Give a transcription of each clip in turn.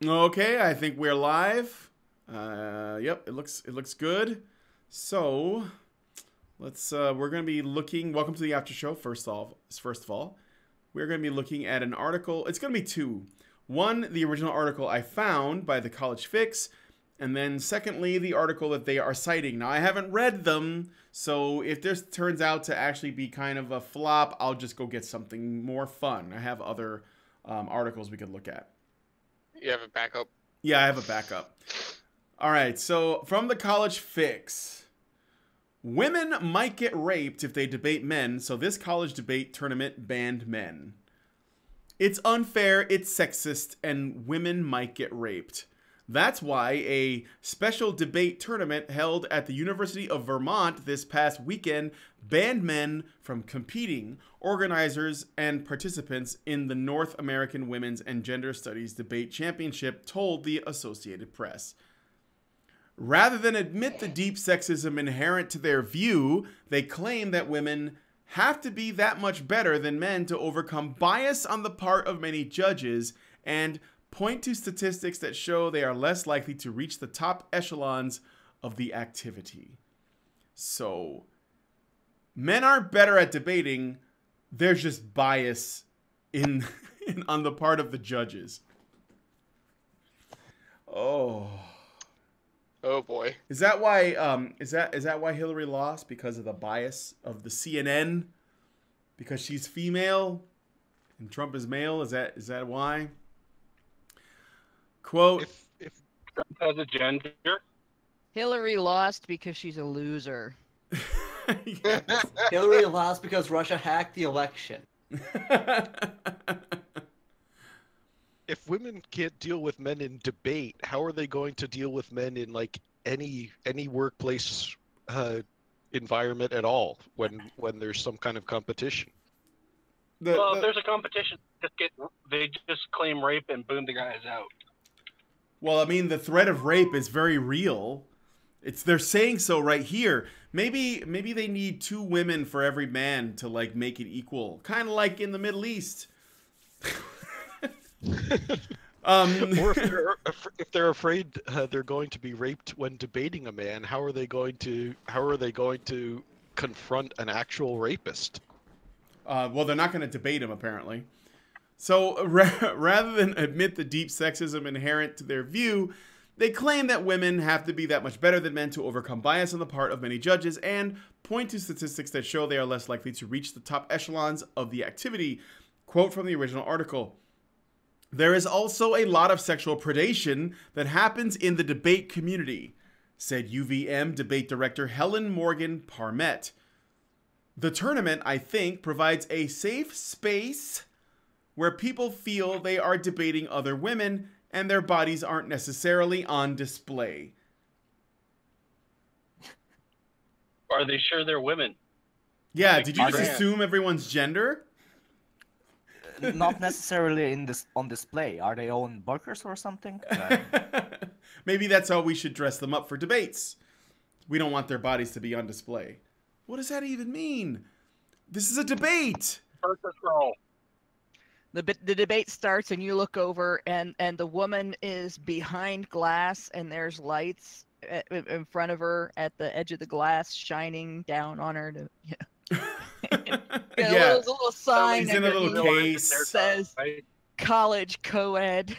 Okay, I think we're live. Yep, it looks good. So let's we're gonna be looking. Welcome to the after show. First of all, we're gonna be looking at an article. It's gonna be two. One, the original article I found by the College Fix, and then secondly, the article that they are citing. Now I haven't read them, so if this turns out to actually be kind of a flop, I'll just go get something more fun. I have other articles we could look at. You have a backup? Yeah, I have a backup. All right, so from the College Fix, women might get raped if they debate men, so this college debate tournament banned men. It's unfair, it's sexist, and women might get raped. That's why a special debate tournament held at the University of Vermont this past weekend banned men from competing. Organizers and participants in the North American Women's and Gender Studies Debate Championship told the Associated Press. Rather than admit the deep sexism inherent to their view, they claim that women have to be that much better than men to overcome bias on the part of many judges and point to statistics that show they are less likely to reach the top echelons of the activity. So, men aren't better at debating, there's just bias on the part of the judges. Oh boy. Is that why is that why Hillary lost? Because of the bias of the CNN? Because she's female and Trump is male? Is that why? Quote, if Trump has a gender, Hillary lost because she's a loser. yes. Hillary lost because Russia hacked the election. if women can't deal with men in debate, how are they going to deal with men in like any workplace environment at all when there's some kind of competition? Well, if there's a competition, they just claim rape and boom, the guy's out. Well, I mean, the threat of rape is very real. They're saying so right here. Maybe they need 2 women for every man to like make it equal, kind of like in the Middle East. Or if they're afraid they're going to be raped when debating a man, how are they going to confront an actual rapist? Well, they're not going to debate him apparently. So rather than admit the deep sexism inherent to their view, they claim that women have to be that much better than men to overcome bias on the part of many judges and point to statistics that show they are less likely to reach the top echelons of the activity. Quote from the original article. There is also a lot of sexual predation that happens in the debate community, said UVM debate director Helen Morgan Parmet. The tournament, I think, provides a safe space where people feel they are debating other women and their bodies aren't necessarily on display. Are they sure they're women? Yeah, did you just assume everyone's gender? Not necessarily on display. Are they on burqas or something? Maybe that's how we should dress them up for debates. We don't want their bodies to be on display. What does that even mean? This is a debate. Burqas roll. The debate starts and you look over and the woman is behind glass and there's lights in front of her at the edge of the glass shining down on her. Yeah. A little sign He's in a little case. Says college co-ed.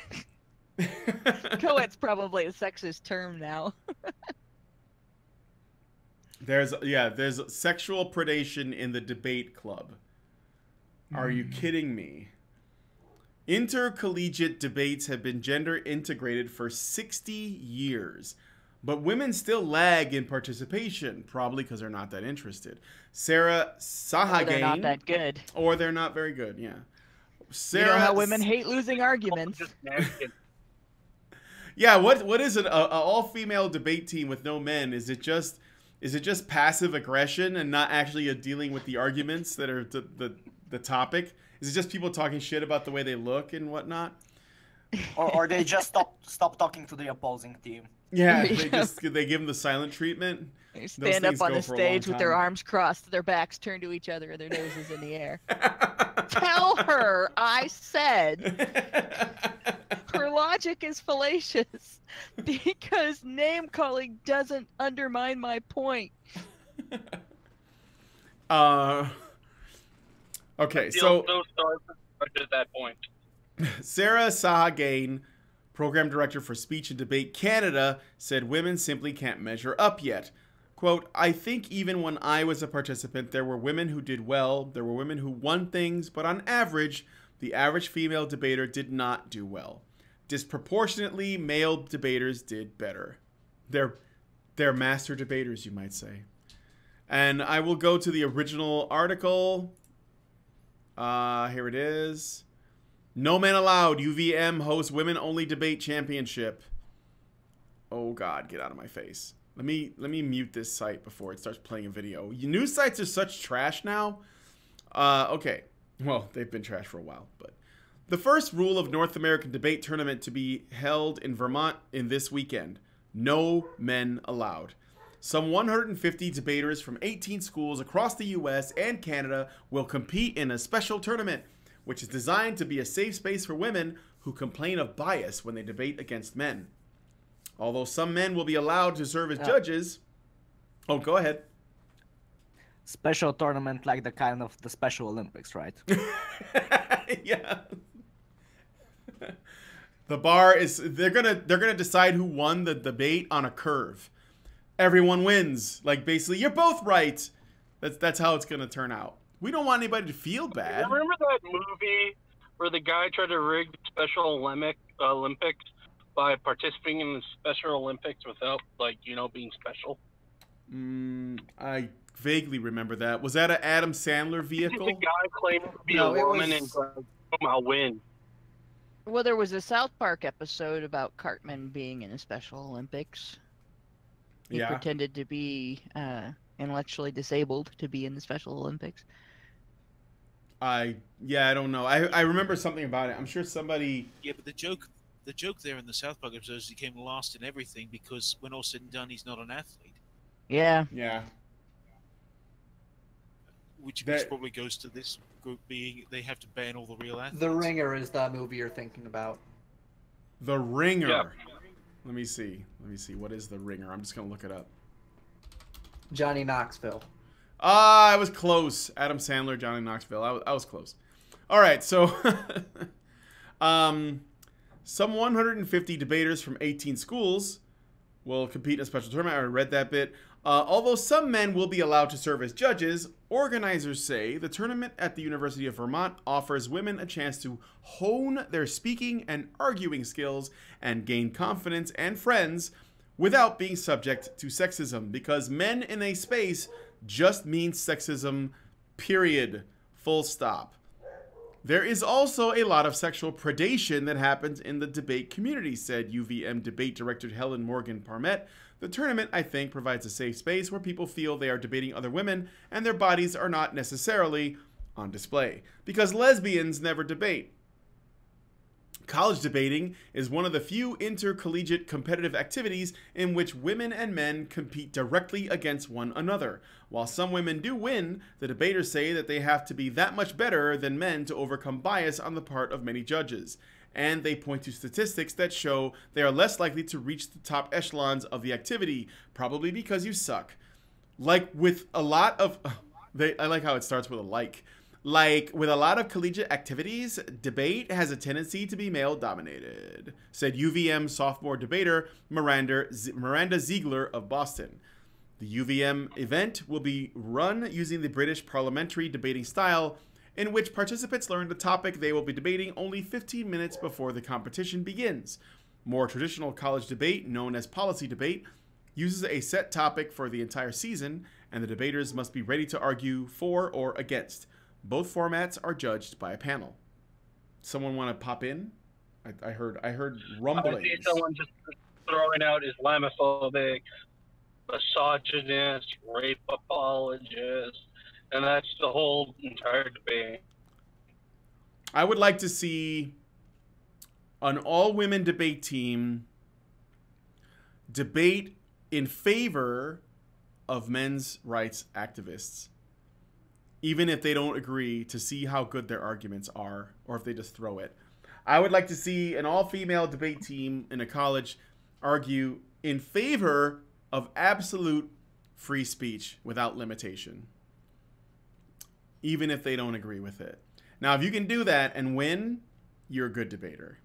Co-ed's probably a sexist term now. There's sexual predation in the debate club. Are you kidding me? Intercollegiate debates have been gender integrated for 60 years, but women still lag in participation, probably because they're not that interested. Sarah Sahagain. They're not that good. Or they're not very good, yeah. You know how women hate losing arguments. Yeah, what is it? An all-female debate team with no men? Is it just passive aggression and not actually dealing with the arguments that are the topic? Is it just people talking shit about the way they look and whatnot? Or they just stop talking to the opposing team. Yeah, Yeah. they give them the silent treatment. They Those stand up things on go the for a long stage with their time. arms crossed, their backs turned to each other, and their noses in the air. Tell her I said her logic is fallacious because name calling doesn't undermine my point. Okay, Feel so so sorry for at that point. Sarah Sahagain, program director for Speech and Debate Canada, said women simply can't measure up yet. Quote, I think even when I was a participant, there were women who did well, there were women who won things, but on average, the average female debater did not do well. Disproportionately, male debaters did better. They're master debaters, you might say. And I will go to the original article. Here it is. No Men Allowed. UVM hosts Women Only Debate Championship. Oh God, get out of my face. Let me mute this site before it starts playing a video. News sites are such trash now. Okay. Well, they've been trash for a while, but the first rule of North American debate tournament to be held in Vermont in this weekend. No men allowed. Some 150 debaters from 18 schools across the US and Canada will compete in a special tournament, which is designed to be a safe space for women who complain of bias when they debate against men. Although some men will be allowed to serve as judges. Oh, go ahead. Special tournament like the kind of the Special Olympics, right? Yeah. The bar is they're gonna decide who won the debate on a curve. Everyone wins. Like basically, you're both right. That's how it's gonna turn out. We don't want anybody to feel bad. Remember that movie where the guy tried to rig the Special Olympics by participating in the Special Olympics without, like, being special? I vaguely remember that. Was that an Adam Sandler vehicle? The guy claimed to be No, a it woman was- and somehow win. Well, there was a South Park episode about Cartman being in the Special Olympics. He Yeah. pretended to be intellectually disabled to be in the Special Olympics. I don't know. I remember something about it. I'm sure somebody. Yeah, but the joke there in the South Park episode is he came last in everything because when all said and done, he's not an athlete. Yeah. Yeah. Which That- probably goes to this group being they have to ban all the real athletes. The Ringer is the movie you're thinking about. The Ringer. Yeah. Let me see. What is The Ringer? I'm just gonna look it up. Johnny Knoxville. I was close. Adam Sandler, Johnny Knoxville. I was close. All right, so some 150 debaters from 18 schools will compete in a special tournament. I already read that bit. Although some men will be allowed to serve as judges, organizers say the tournament at the University of Vermont offers women a chance to hone their speaking and arguing skills and gain confidence and friends without being subject to sexism, because men in a space just means sexism, period. Full stop. There is also a lot of sexual predation that happens in the debate community, said UVM debate director Helen Morgan Parmet. The tournament, I think, provides a safe space where people feel they are debating other women and their bodies are not necessarily on display, because lesbians never debate. College debating is one of the few intercollegiate competitive activities in which women and men compete directly against one another. While some women do win, the debaters say that they have to be that much better than men to overcome bias on the part of many judges. And they point to statistics that show they are less likely to reach the top echelons of the activity, probably because you suck. Like with a lot of... I like how it starts with a like. Like, with a lot of collegiate activities, debate has a tendency to be male-dominated, said UVM sophomore debater Miranda Ziegler of Boston. The UVM event will be run using the British parliamentary debating style, in which participants learn the topic they will be debating only 15 minutes before the competition begins. More traditional college debate, known as policy debate, uses a set topic for the entire season, and the debaters must be ready to argue for or against. Both formats are judged by a panel. Someone want to pop in? I heard rumblings. I see someone just throwing out Islamophobic, misogynist, rape apologist, and that's the whole entire debate. I would like to see an all-women debate team debate in favor of men's rights activists, even if they don't agree, to see how good their arguments are, or if they just throw it. I would like to see an all-female debate team in a college argue in favor of absolute free speech without limitation, even if they don't agree with it. Now, if you can do that and win, you're a good debater.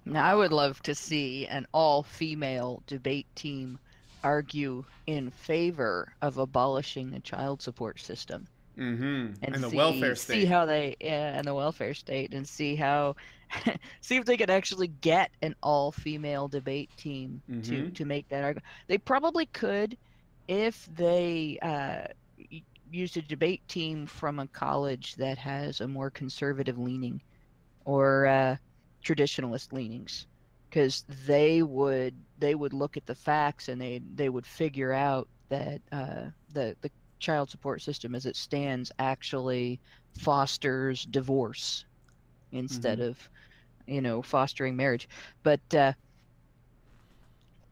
Now, I would love to see an all-female debate team argue in favor of abolishing the child support system. Mm-hmm. And the see, welfare state. See how they, and the welfare state, and see how, see if they could actually get an all-female debate team to make that argument. They probably could if they used a debate team from a college that has a more conservative leaning or traditionalist leanings, because they would look at the facts and they would figure out that the child support system as it stands actually fosters divorce instead of fostering marriage. But I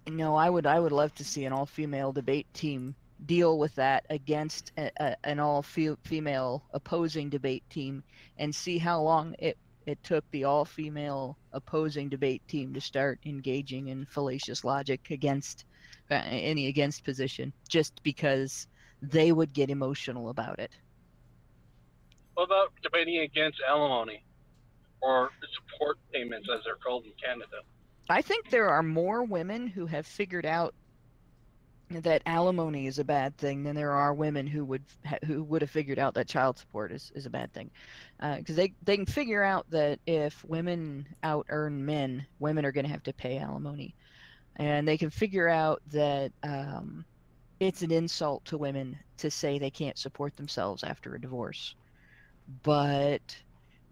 would love to see an all-female debate team deal with that against an all-female opposing debate team, and see how long it took the all-female opposing debate team to start engaging in fallacious logic against any against position, just because they would get emotional about it. What about debating against alimony or support payments, as they're called in Canada? I think there are more women who have figured out that alimony is a bad thing than there are women who would have figured out that child support is a bad thing, because they can figure out that if women out earn men, women are going to have to pay alimony, and they can figure out that it's an insult to women to say they can't support themselves after a divorce. But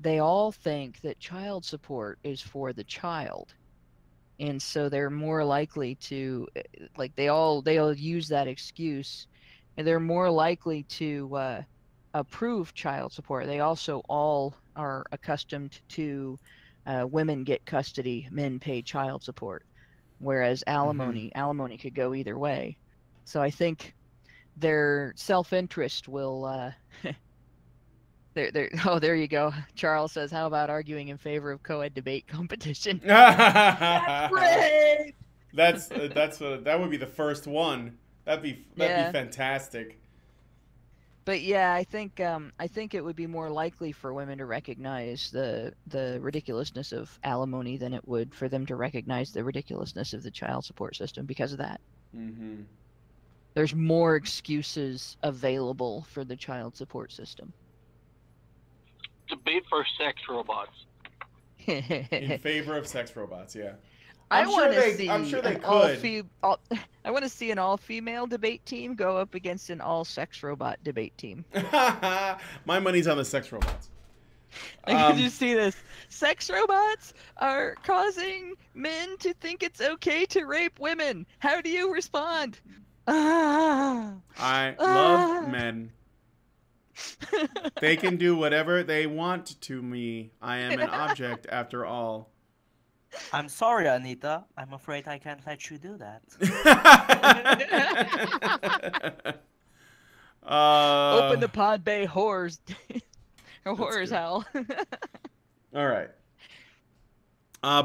they all think that child support is for the child. And so they're more likely to, they'll use that excuse, and they're more likely to approve child support. They also all are accustomed to women get custody, men pay child support, whereas alimony could go either way. So I think their self-interest will. There you go. Charles says, "How about arguing in favor of co-ed debate competition?" That's great. That would be the first one. That'd be fantastic. But yeah, I think it would be more likely for women to recognize the ridiculousness of alimony than it would for them to recognize the ridiculousness of the child support system because of that. Mm-hmm. There's more excuses available for the child support system. Debate for sex robots. In favor of sex robots, yeah. I'm sure they could. I want to see an all-female debate team go up against an all-sex robot debate team. My money's on the sex robots. Did you see this? Sex robots are causing men to think it's okay to rape women. How do you respond? I love men. They can do whatever they want to me. I am an object after all. I'm sorry, Anita. I'm afraid I can't let you do that. Open the pod bay whores. Whores howl. All right.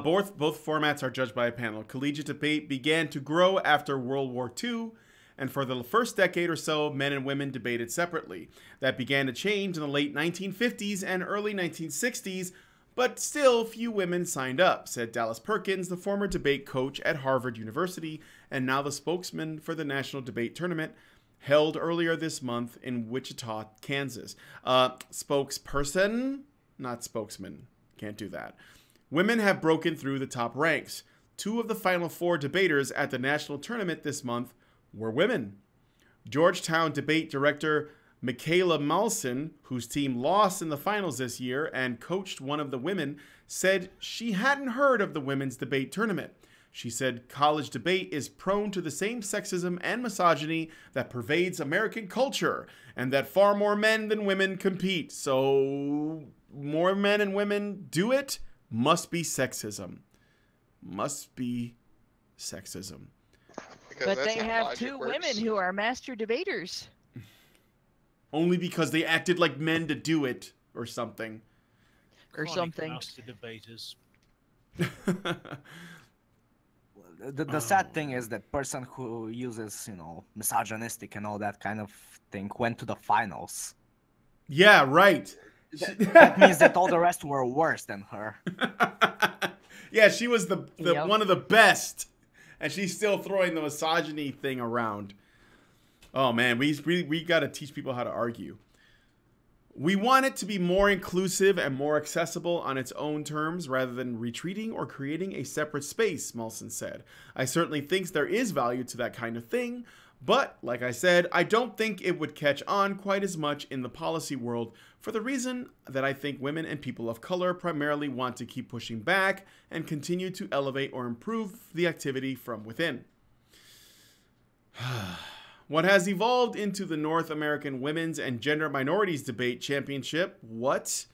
Both formats are judged by a panel. Collegiate debate began to grow after World War II, and for the first decade or so, men and women debated separately. That began to change in the late 1950s and early 1960s, but still few women signed up, said Dallas Perkins, the former debate coach at Harvard University and now the spokesman for the National Debate Tournament held earlier this month in Wichita, Kansas. Spokesperson, not spokesman. Can't do that. Women have broken through the top ranks. 2 of the final 4 debaters at the national tournament this month were women. Georgetown debate director Michaela Malson, whose team lost in the finals this year and coached one of the women, said she hadn't heard of the women's debate tournament. She said college debate is prone to the same sexism and misogyny that pervades American culture, and that far more men than women compete. So more men and women do it, Must be sexism. Must be sexism. Because But that's they how have logic two works. women who are master debaters. Only because they acted like men to do it or something. Or Chronic something. master debaters. The sad thing is that person who uses, you know, misogynistic and all that kind of thing went to the finals. Yeah, right. That means that all the rest were worse than her. Yeah, she was the Yep. one of the best, and she's still throwing the misogyny thing around. Oh man, we got to teach people how to argue. We want it to be more inclusive and more accessible on its own terms rather than retreating or creating a separate space, Molson said. I certainly think there is value to that kind of thing, but like I said, I don't think it would catch on quite as much in the policy world for the reason that I think women and people of color primarily want to keep pushing back and continue to elevate or improve the activity from within. What has evolved into the North American Women's and Gender Minorities Debate Championship? What?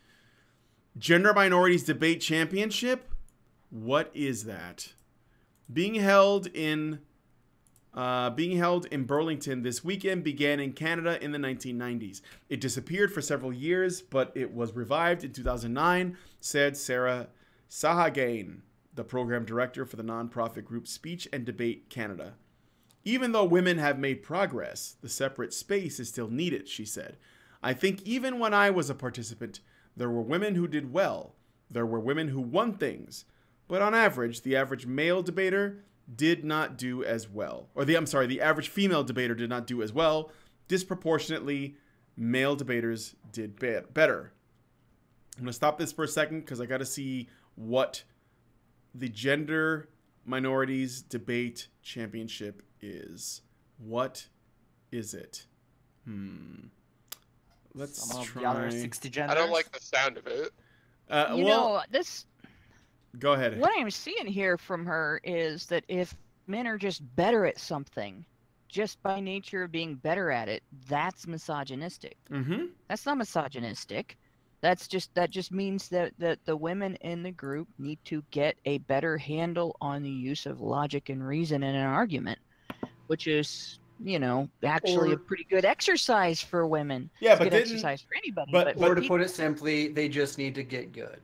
Gender Minorities Debate Championship? What is that? Being held in Burlington this weekend began in Canada in the 1990s. It disappeared for several years, but it was revived in 2009, said Sarah Sahagain, the program director for the nonprofit group Speech and Debate Canada. Even though women have made progress, the separate space is still needed, she said. I think even when I was a participant, there were women who did well. There were women who won things. But on average, the average male debater did not do as well. The average female debater did not do as well. Disproportionately, male debaters did better. I'm going to stop this for a second because I got to see what the Gender Minorities Debate Championship is. What is it? Let's Some of try. the other 60 genders. I don't like the sound of it. This Go ahead. what I'm seeing here from her is that if men are just better at something, just by nature of being better at it, that's misogynistic. Mm-hmm. That's not misogynistic. That just means that the women in the group need to get a better handle on the use of logic and reason in an argument, which is, actually a pretty good exercise for women. Yeah, It's a but good exercise for anybody. but- Or to people- put it simply, they just need to get good.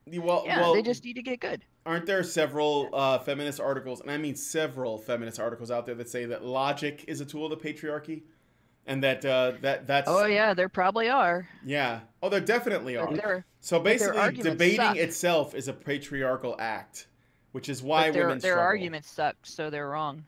Well, they just need to get good. aren't there several feminist articles, and I mean several feminist articles out there that say that logic is a tool of the patriarchy, and that's Oh yeah, there probably are. yeah. Oh, there definitely are. So their basically, arguments debating suck. itself is a patriarchal act, which is why But women their struggle. arguments suck, so they're wrong.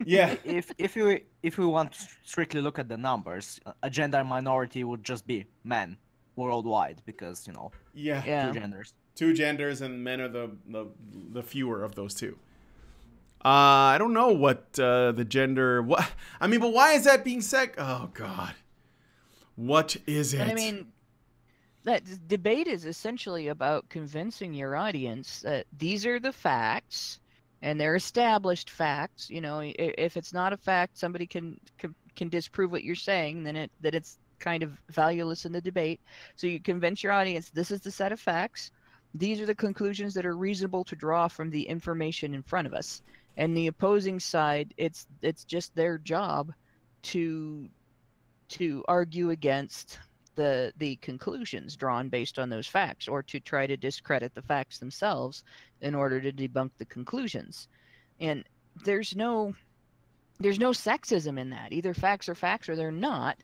Yeah. If we want to strictly look at the numbers, a gender minority would just be men worldwide because Yeah. Yeah. two genders. Two genders, and men are the fewer of those two. I don't know what the gender. But why is that being said? Oh God, what is it? And I mean, that debate is essentially about convincing your audience that these are the facts, and they're established facts. If it's not a fact, somebody can disprove what you're saying, then it's kind of valueless in the debate. So you convince your audience this is the set of facts. These are the conclusions that are reasonable to draw from the information in front of us. And the opposing side, it's just their job to argue against the conclusions drawn based on those facts, or to try to discredit the facts themselves in order to debunk the conclusions. And there's no sexism in that. Either facts are facts or they're not.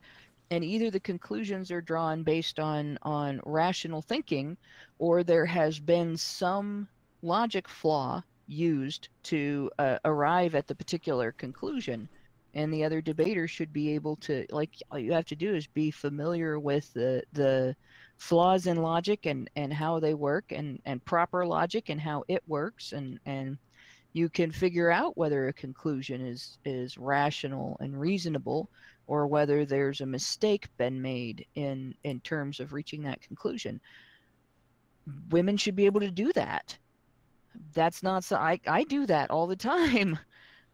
And either the conclusions are drawn based on rational thinking, or there has been some logic flaw used to arrive at the particular conclusion. And the other debater should be able to, all you have to do is be familiar with the flaws in logic and how they work, and proper logic and how it works, and you can figure out whether a conclusion is rational and reasonable, or whether there's a mistake been made in terms of reaching that conclusion. Women should be able to do that. That's not so. I do that all the time.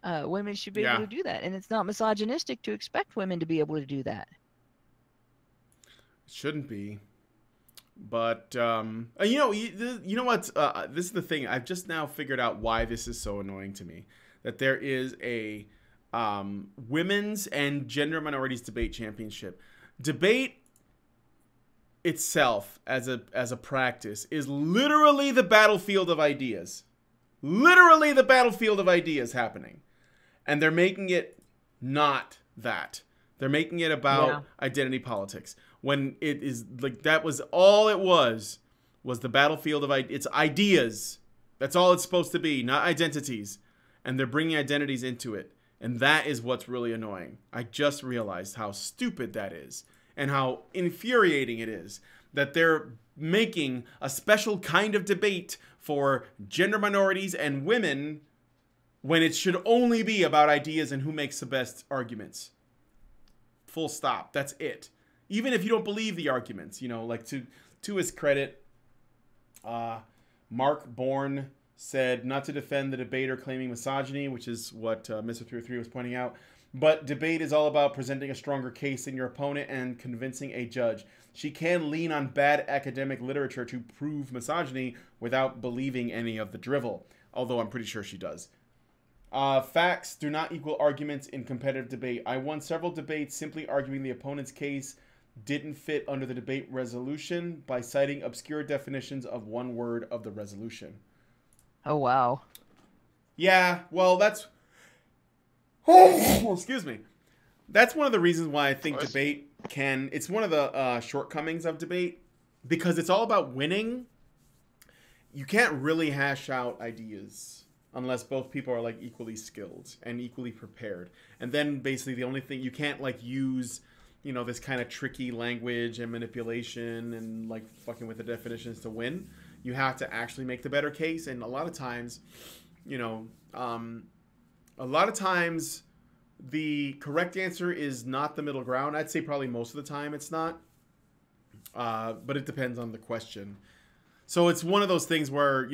Women should be able to do that, and it's not misogynistic to expect women to be able to do that. It shouldn't be. But you know what? This is the thing. I've just now figured out why this is so annoying to me. That there is a women's and gender minorities debate championship. Debate itself as a practice is literally the battlefield of ideas. Literally the battlefield of ideas happening. And they're making it not that. They're making it about identity politics. When it is like that was all it was the battlefield of it's ideas. That's all it's supposed to be, not identities. And they're bringing identities into it. And that is what's really annoying. I just realized how stupid that is and how infuriating it is that they're making a special kind of debate for gender minorities and women when it should only be about ideas and who makes the best arguments. Full stop. That's it. Even if you don't believe the arguments, like to his credit, Mark Bourne said not to defend the debater claiming misogyny, which is what Mr. 303 was pointing out. But debate is all about presenting a stronger case than your opponent and convincing a judge. She can lean on bad academic literature to prove misogyny without believing any of the drivel, although I'm pretty sure she does. Facts do not equal arguments in competitive debate. I won several debates simply arguing the opponent's case didn't fit under the debate resolution by citing obscure definitions of one word of the resolution. Oh, wow. Yeah, well, that's... excuse me. That's one of the reasons why I think debate can... It's one of the shortcomings of debate, because it's all about winning. You can't really hash out ideas unless both people are, like, equally skilled and equally prepared. And then, basically, the only thing... You can't, like, use... this kind of tricky language and manipulation and like fucking with the definitions to win. You have to actually make the better case. And a lot of times, the correct answer is not the middle ground. I'd say probably most of the time it's not. But it depends on the question. So it's one of those things where,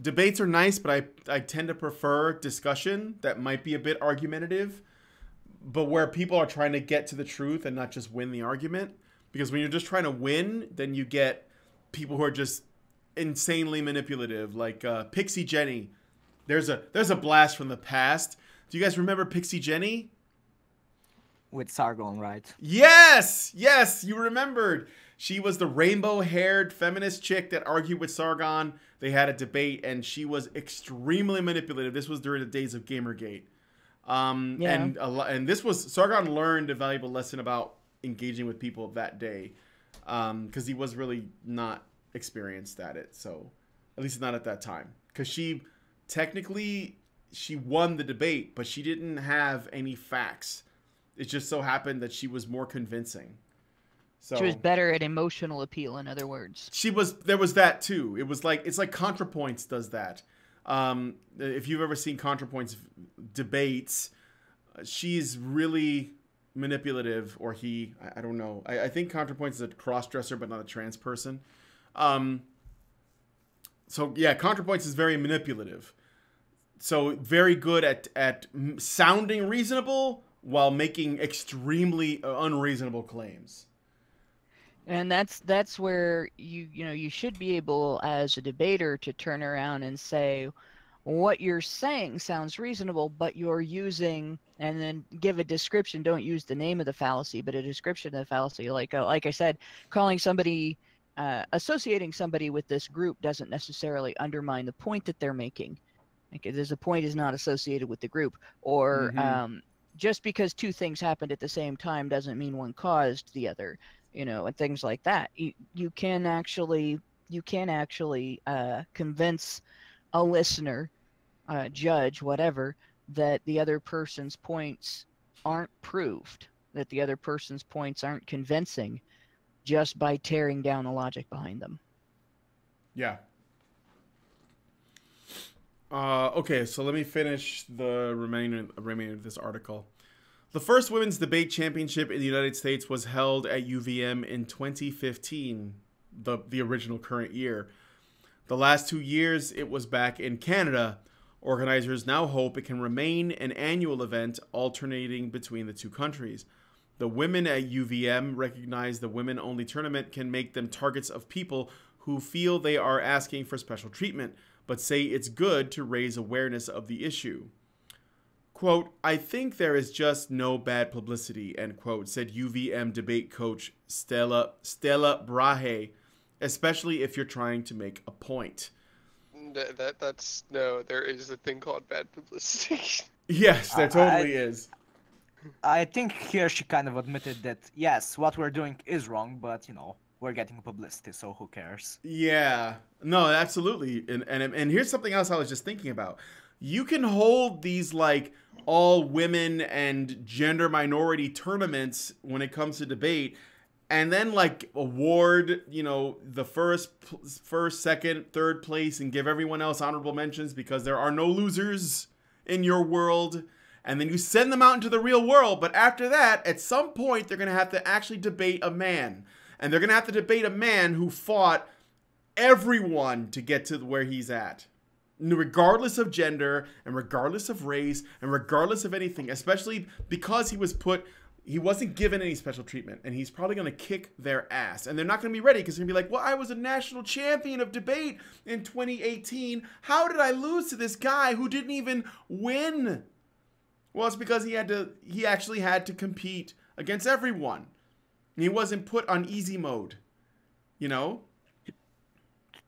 debates are nice, but I tend to prefer discussion that might be a bit argumentative, but where people are trying to get to the truth and not just win the argument. Because when you're just trying to win, then you get people who are just insanely manipulative, like Pixie Jenny. There's a blast from the past. Do you guys remember Pixie Jenny? With Sargon, right? Yes, you remembered. She was the rainbow-haired feminist chick that argued with Sargon. They had a debate, and she was extremely manipulative. This was during the days of Gamergate. And this was Sargon learned a valuable lesson about engaging with people of that day, because he was really not experienced at it. So at least not at that time, because she won the debate, but she didn't have any facts. It just so happened that she was more convincing. So she was better at emotional appeal, in other words. There was that too. It's like ContraPoints does that. If you've ever seen ContraPoints debates, she's really manipulative, or I don't know. I think ContraPoints is a cross-dresser, but not a trans person. So yeah, ContraPoints is very manipulative. So very good at sounding reasonable while making extremely unreasonable claims. And that's where you should be able, as a debater, to turn around and say, what you're saying sounds reasonable, but you're using, and then give a description. Don't use the name of the fallacy, but a description of the fallacy. Like I said, calling somebody, associating somebody with this group doesn't necessarily undermine the point that they're making. Like, the point is not associated with the group, or just because two things happened at the same time doesn't mean one caused the other. And things like that. You can actually convince a listener, judge, whatever, that the other person's points aren't proved, that the other person's points aren't convincing, just by tearing down the logic behind them. Yeah. Okay, so let me finish the remainder of this article. The first women's debate championship in the United States was held at UVM in 2015, the original current year. The last 2 years, it was back in Canada. Organizers now hope it can remain an annual event alternating between the two countries. The women at UVM recognize the women-only tournament can make them targets of people who feel they are asking for special treatment, but say it's good to raise awareness of the issue. Quote, I think there is just no bad publicity, end quote, said UVM debate coach Stella Brahe, especially if you're trying to make a point. That's no, there is a thing called bad publicity. Yes, there totally is. I think here she kind of admitted that, yes, what we're doing is wrong, but, you know, we're getting publicity, so who cares? Yeah, no, absolutely. And here's something else I was just thinking about. You can hold these, like, all women and gender minority tournaments when it comes to debate, and then, like, award, you know, the first, second, third place, and give everyone else honorable mentions because there are no losers in your world. And then you send them out into the real world. But after that, at some point, they're going to have to actually debate a man. And they're going to have to debate a man who fought everyone to get to where he's at. Regardless of gender, and regardless of race, and regardless of anything. Especially because he wasn't given any special treatment. And he's probably going to kick their ass. And they're not going to be ready because they're going to be like, well, I was a national champion of debate in 2018. How did I lose to this guy who didn't even win? Well, it's because he actually had to compete against everyone. And he wasn't put on easy mode, you know?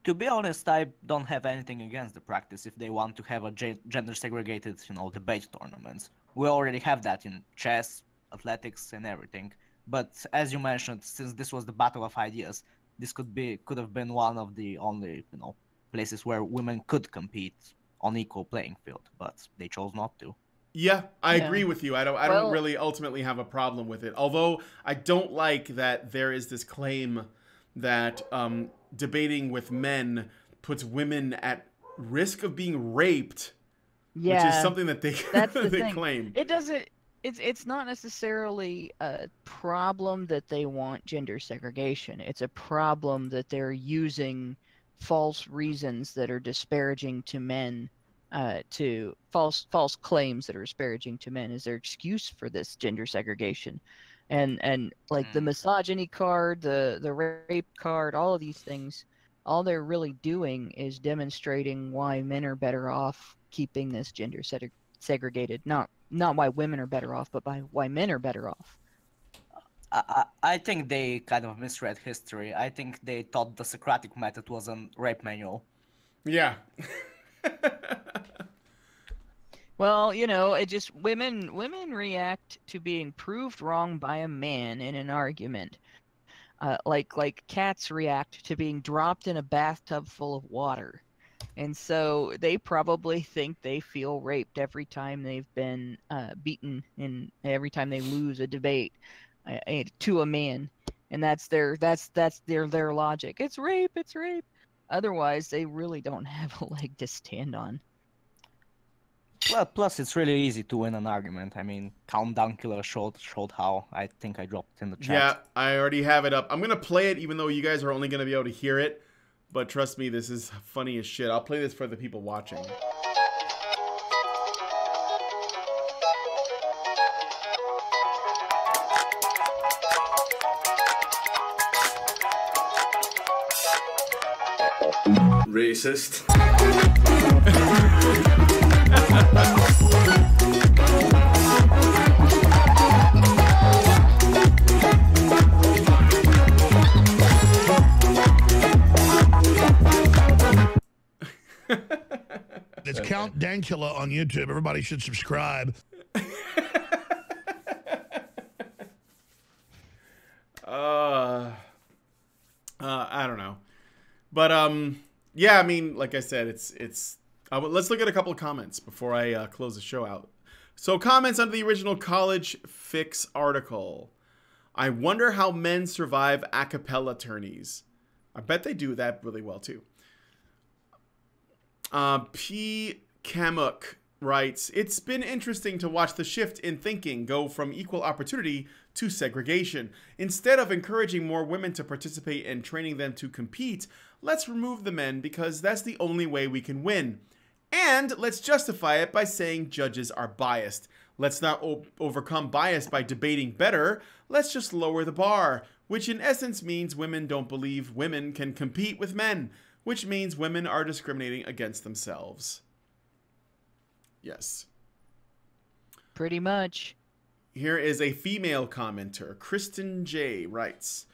To be honest, I don't have anything against the practice if they want to have a gender segregated, you know, debate tournaments. We already have that in chess, athletics, and everything. But as you mentioned, since this was the battle of ideas, this could have been one of the only, you know, places where women could compete on equal playing field, but they chose not to. Yeah, I agree with you. I don't really ultimately have a problem with it. Although I don't like that there is this claim that debating with men puts women at risk of being raped, which is something that they claim. It doesn't. It's not necessarily a problem that they want gender segregation. It's a problem that they're using false reasons that are disparaging to men. To false claims that are disparaging to men as their excuse for this gender segregation, and like the misogyny card, the rape card, all of these things, all they're really doing is demonstrating why men are better off keeping this gender segregated. Not why women are better off, but by why men are better off. I think they kind of misread history. I think they thought the Socratic method was a rape manual. Yeah. Well, you know, it just women react to being proved wrong by a man in an argument, like cats react to being dropped in a bathtub full of water, and so they probably think they feel raped every time they've been beaten, and every time they lose a debate to a man, and that's their logic. It's rape. It's rape. Otherwise, they really don't have a leg to stand on. Well, plus it's really easy to win an argument. I mean, Countdown Killer showed how. I think I dropped it in the chat. Yeah, I already have it up. I'm going to play it even though you guys are only going to be able to hear it. But trust me, this is funny as shit. I'll play this for the people watching. Racist. It's Count Dankula on YouTube. Everybody should subscribe. I don't know. But yeah, I mean, like I said, it's let's look at a couple of comments before I close the show out. So comments under the original College Fix article. I wonder how men survive a cappella tourneys. I bet they do that really well too. P. Kamuk writes, it's been interesting to watch the shift in thinking go from equal opportunity to segregation. Instead of encouraging more women to participate and training them to compete, let's remove the men because that's the only way we can win. And let's justify it by saying judges are biased. Let's not overcome bias by debating better. Let's just lower the bar, which in essence means women don't believe women can compete with men, which means women are discriminating against themselves. Yes. Pretty much. Here is a female commenter. Kristen J. writes,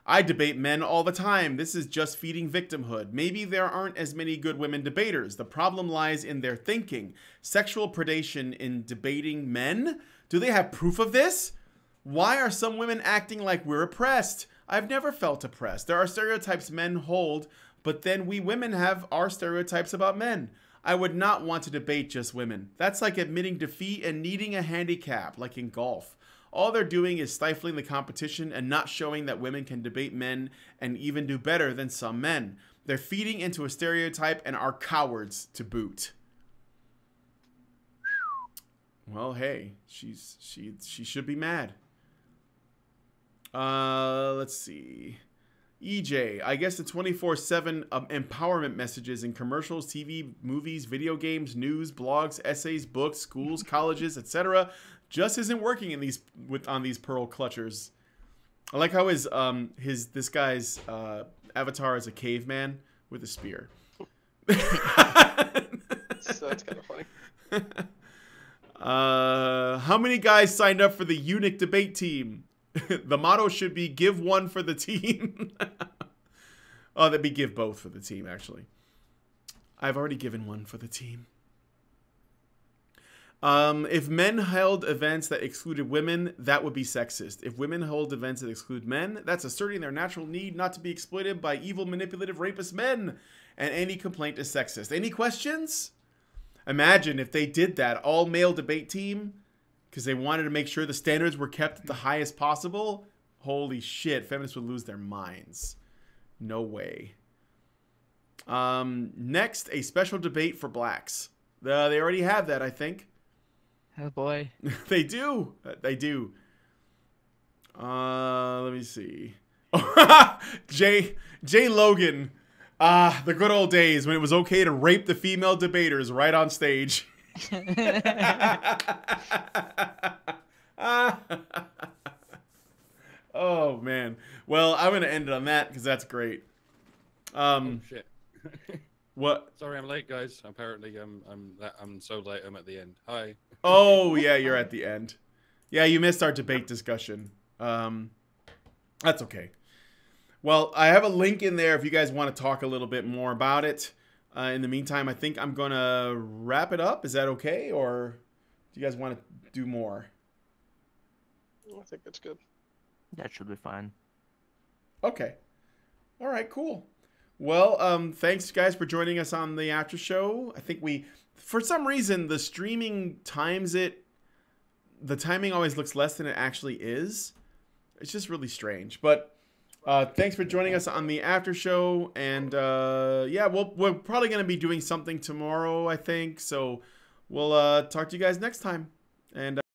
I debate men all the time. This is just feeding victimhood. Maybe there aren't as many good women debaters. The problem lies in their thinking. Sexual predation in debating men? Do they have proof of this? Why are some women acting like we're oppressed? I've never felt oppressed. There are stereotypes men hold, but then we women have our stereotypes about men. I would not want to debate just women. That's like admitting defeat and needing a handicap, like in golf. All they're doing is stifling the competition and not showing that women can debate men and even do better than some men. They're feeding into a stereotype and are cowards to boot. Well, hey, she should be mad. Let's see. EJ, I guess the 24/7 empowerment messages in commercials, TV, movies, video games, news, blogs, essays, books, schools, colleges, etc. just isn't working in these on these pearl clutchers. I like how this guy's avatar is a caveman with a spear. So that's kind of funny. How many guys signed up for the eunuch debate team? The motto should be give one for the team. Oh, that'd be give both for the team, actually. I've already given one for the team. If men held events that excluded women, that would be sexist. If women hold events that exclude men, that's asserting their natural need not to be exploited by evil, manipulative, rapist men. And any complaint is sexist. Any questions? Imagine if they did that, all-male debate team, because they wanted to make sure the standards were kept at the highest possible. Holy shit, feminists would lose their minds. No way. Next, a special debate for blacks. They already have that, I think. Oh boy. They do. They do. Let me see. Jay Logan. The good old days when it was okay to rape the female debaters right on stage. Oh man. Well, I'm gonna end it on that because that's great. Oh shit. What? Sorry, I'm late, guys. Apparently, I'm so late. I'm at the end. Hi. Oh yeah, you're at the end. Yeah, you missed our debate discussion. That's okay. Well, I have a link in there if you guys want to talk a little bit more about it. In the meantime, I think I'm gonna wrap it up. Is that okay, or do you guys want to do more? I think that's good. That should be fine. Okay. All right, cool. Well, thanks guys for joining us on the after show. I think for some reason, the streaming times it. The timing always looks less than it actually is. It's just really strange. But thanks for joining us on the after show. And yeah, we're probably going to be doing something tomorrow, I think. So we'll talk to you guys next time. And